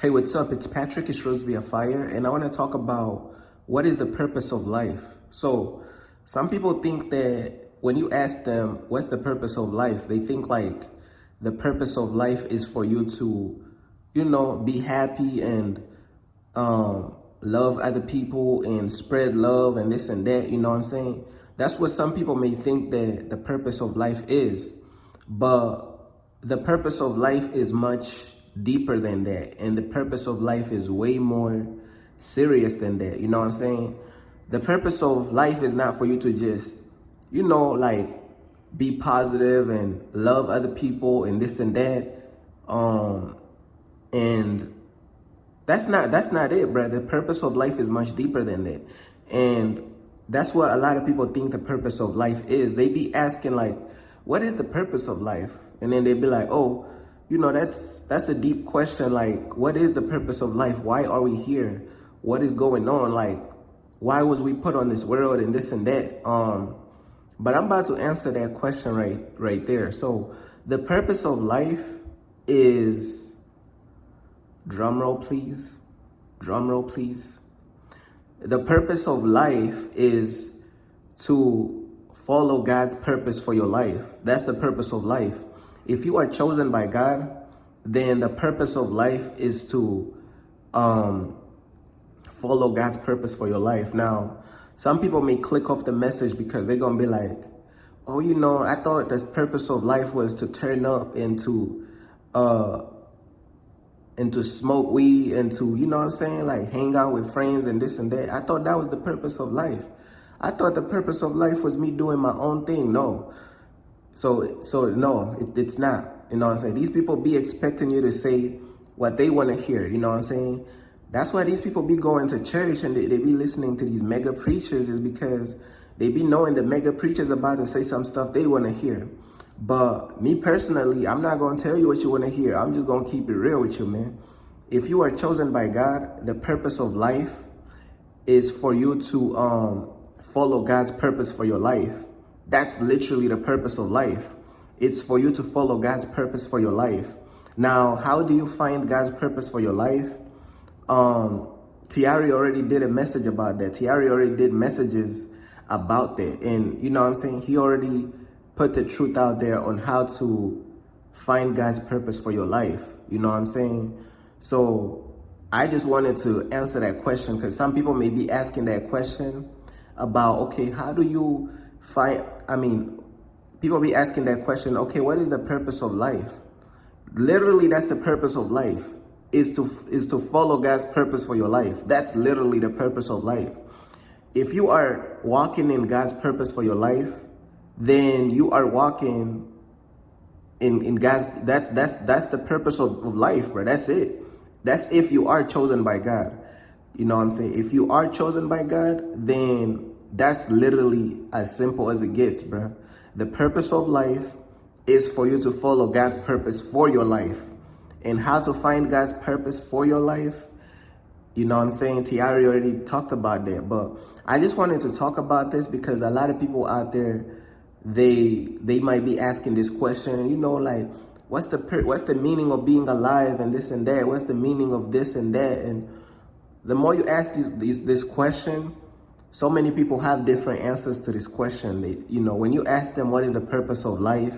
Hey, what's up? It's Patrick. It's Rose via Fire, and I want to talk about what is the purpose of life. So, some people think that when you ask them what's the purpose of life, they think like the purpose of life is for you to, be happy and love other people and spread love and this and that. You know what I'm saying? That's what some people may think that the purpose of life is, but the purpose of life is much deeper than that, and the purpose of life is way more serious than that. You know what I'm saying? The purpose of life is not for you to just, like be positive and love other people and this and that. And that's not it, bro. The purpose of life is much deeper than that. And that's what a lot of people think the purpose of life is. They be asking like, what is the purpose of life? And then they be like, oh, that's a deep question. Like, what is the purpose of life? Why are we here? What is going on? Like, why was we put on this world and this and that? But I'm about to answer that question right there. So the purpose of life is, drum roll please. The purpose of life is to follow God's purpose for your life. That's the purpose of life. If you are chosen by God, then the purpose of life is to follow God's purpose for your life. Now, some people may click off the message because they're going to be like, oh, I thought the purpose of life was to turn up and to smoke weed and to, like hang out with friends and this and that. I thought that was the purpose of life. I thought the purpose of life was me doing my own thing. No. So no, it's not. You know what I'm saying? These people be expecting you to say what they want to hear. You know what I'm saying? That's why these people be going to church and they be listening to these mega preachers, is because they be knowing the mega preachers about to say some stuff they want to hear. But me personally, I'm not going to tell you what you want to hear. I'm just going to keep it real with you, man. If you are chosen by God, the purpose of life is for you to follow God's purpose for your life. That's literally the purpose of life. It's for you to follow God's purpose for your life. Now, how do you find God's purpose for your life? Tiari already did a message about that. Tiari already did messages about that. And you know what I'm saying? He already put the truth out there on how to find God's purpose for your life. You know what I'm saying? So I just wanted to answer that question, because some people may be asking that question about, okay, how do you people be asking that question, okay, what is the purpose of life? Literally, that's the purpose of life, is to follow God's purpose for your life. That's literally the purpose of life. If you are walking in God's purpose for your life, then you are walking in God's, that's the purpose of life, bro. That's it. That's if you are chosen by God. You know what I'm saying? If you are chosen by God, then that's literally as simple as it gets, bro. The purpose of life is for you to follow God's purpose for your life. And how to find God's purpose for your life, you know what I'm saying? Tiari already talked about that. But I just wanted to talk about this because a lot of people out there, they might be asking this question, like, what's the meaning of being alive and this and that? What's the meaning of this and that? And the more you ask this question, so many people have different answers to this question. When you ask them what is the purpose of life,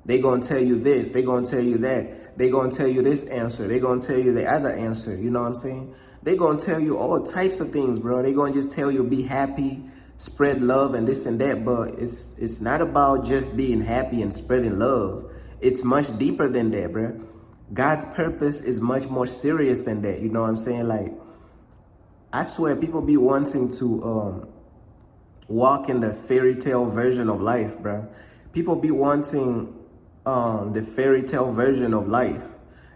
they're going to tell you this, they're going to tell you that, they're going to tell you this answer, they're going to tell you the other answer, you know what I'm saying? They're going to tell you all types of things, bro. They're going to just tell you be happy, spread love and this and that, but it's not about just being happy and spreading love. It's much deeper than that, bro. God's purpose is much more serious than that, you know what I'm saying? Like, I swear people be wanting to walk in the fairy tale version of life, bro. People be wanting the fairy tale version of life.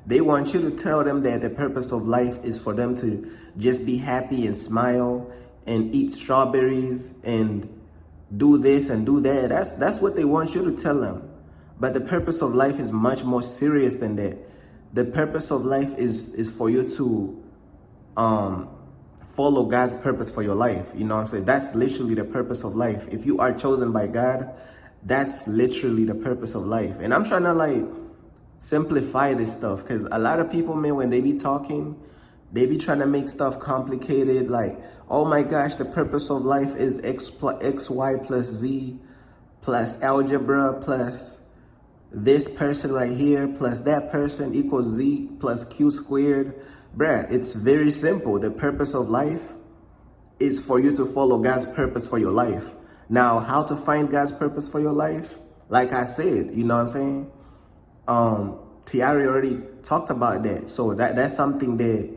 They want you to tell them that the purpose of life is for them to just be happy and smile and eat strawberries and do this and do that. That's what they want you to tell them. But the purpose of life is much more serious than that. The purpose of life is for you to follow God's purpose for your life. You know what I'm saying? That's literally the purpose of life. If you are chosen by God, that's literally the purpose of life. And I'm trying to simplify this stuff, because a lot of people, man, when they be talking, they be trying to make stuff complicated, like, oh my gosh, the purpose of life is x, y plus z plus algebra plus this person right here plus that person equals z plus q squared. Bruh, it's very simple. The purpose of life is for you to follow God's purpose for your life. Now, how to find God's purpose for your life? Like I said, you know what I'm saying? Tiari already talked about that. So that's something that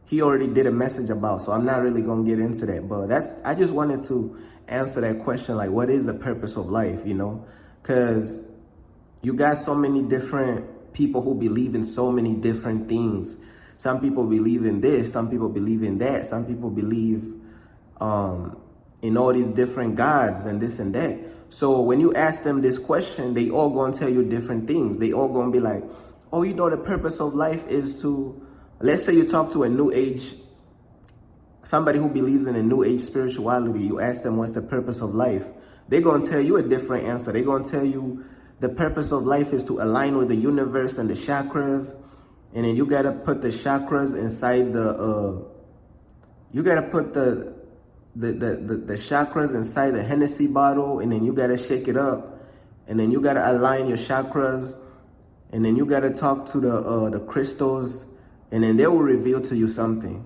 he already did a message about. So I'm not really going to get into that. But I just wanted to answer that question, like, what is the purpose of life, you know? Because you got so many different people who believe in so many different things. Some people believe in this, some people believe in that, some people believe in all these different gods and this and that. So when you ask them this question, they all gonna tell you different things. They all gonna be like, oh, you know, the purpose of life is to, let's say you talk to a new age, somebody who believes in a new age spirituality, you ask them what's the purpose of life. They're gonna tell you a different answer. They're gonna tell you the purpose of life is to align with the universe and the chakras. And then you gotta put the chakras inside you gotta put the chakras inside the Hennessy bottle, and then you gotta shake it up, and then you gotta align your chakras, and then you gotta talk to the crystals, and then they will reveal to you something.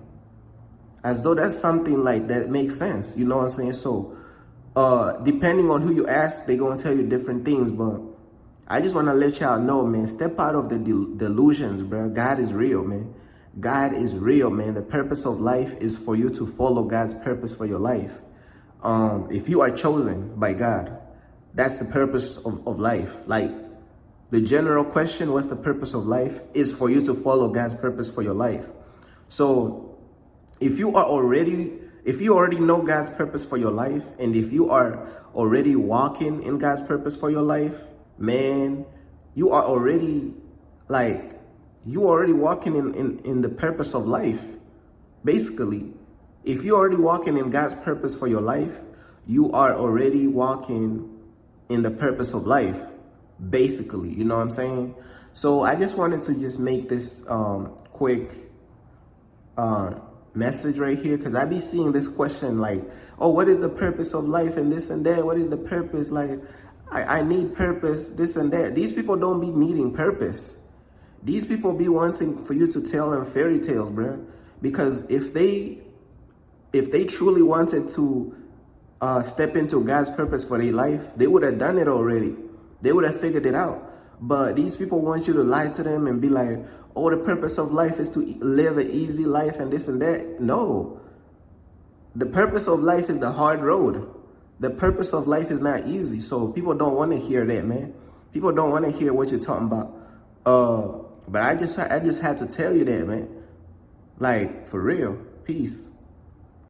As though that's something like that makes sense, you know what I'm saying? So depending on who you ask, they're gonna tell you different things, but I just want to let y'all know, man, step out of the delusions, bro. God is real, man. God is real, man. The purpose of life is for you to follow God's purpose for your life. If you are chosen by God, that's the purpose of life. Like, the general question, what's the purpose of life, is for you to follow God's purpose for your life. So if you already know God's purpose for your life, and if you are already walking in God's purpose for your life, man, you are already walking in the purpose of life. Basically, if you're already walking in God's purpose for your life, you are already walking in the purpose of life, basically, you know what I'm saying? So I just wanted to just make this quick message right here, because I be seeing this question like, oh, what is the purpose of life and this and that? What is the purpose? Like, I need purpose, this and that. These people don't be needing purpose. These people be wanting for you to tell them fairy tales, bro. Because if they truly wanted to step into God's purpose for their life, they would have done it already. They would have figured it out. But these people want you to lie to them and be like, oh, the purpose of life is to live an easy life and this and that. No. The purpose of life is the hard road. The purpose of life is not easy. So people don't want to hear that, man. People don't want to hear what you're talking about. But I just had to tell you that, man. Like, for real. Peace.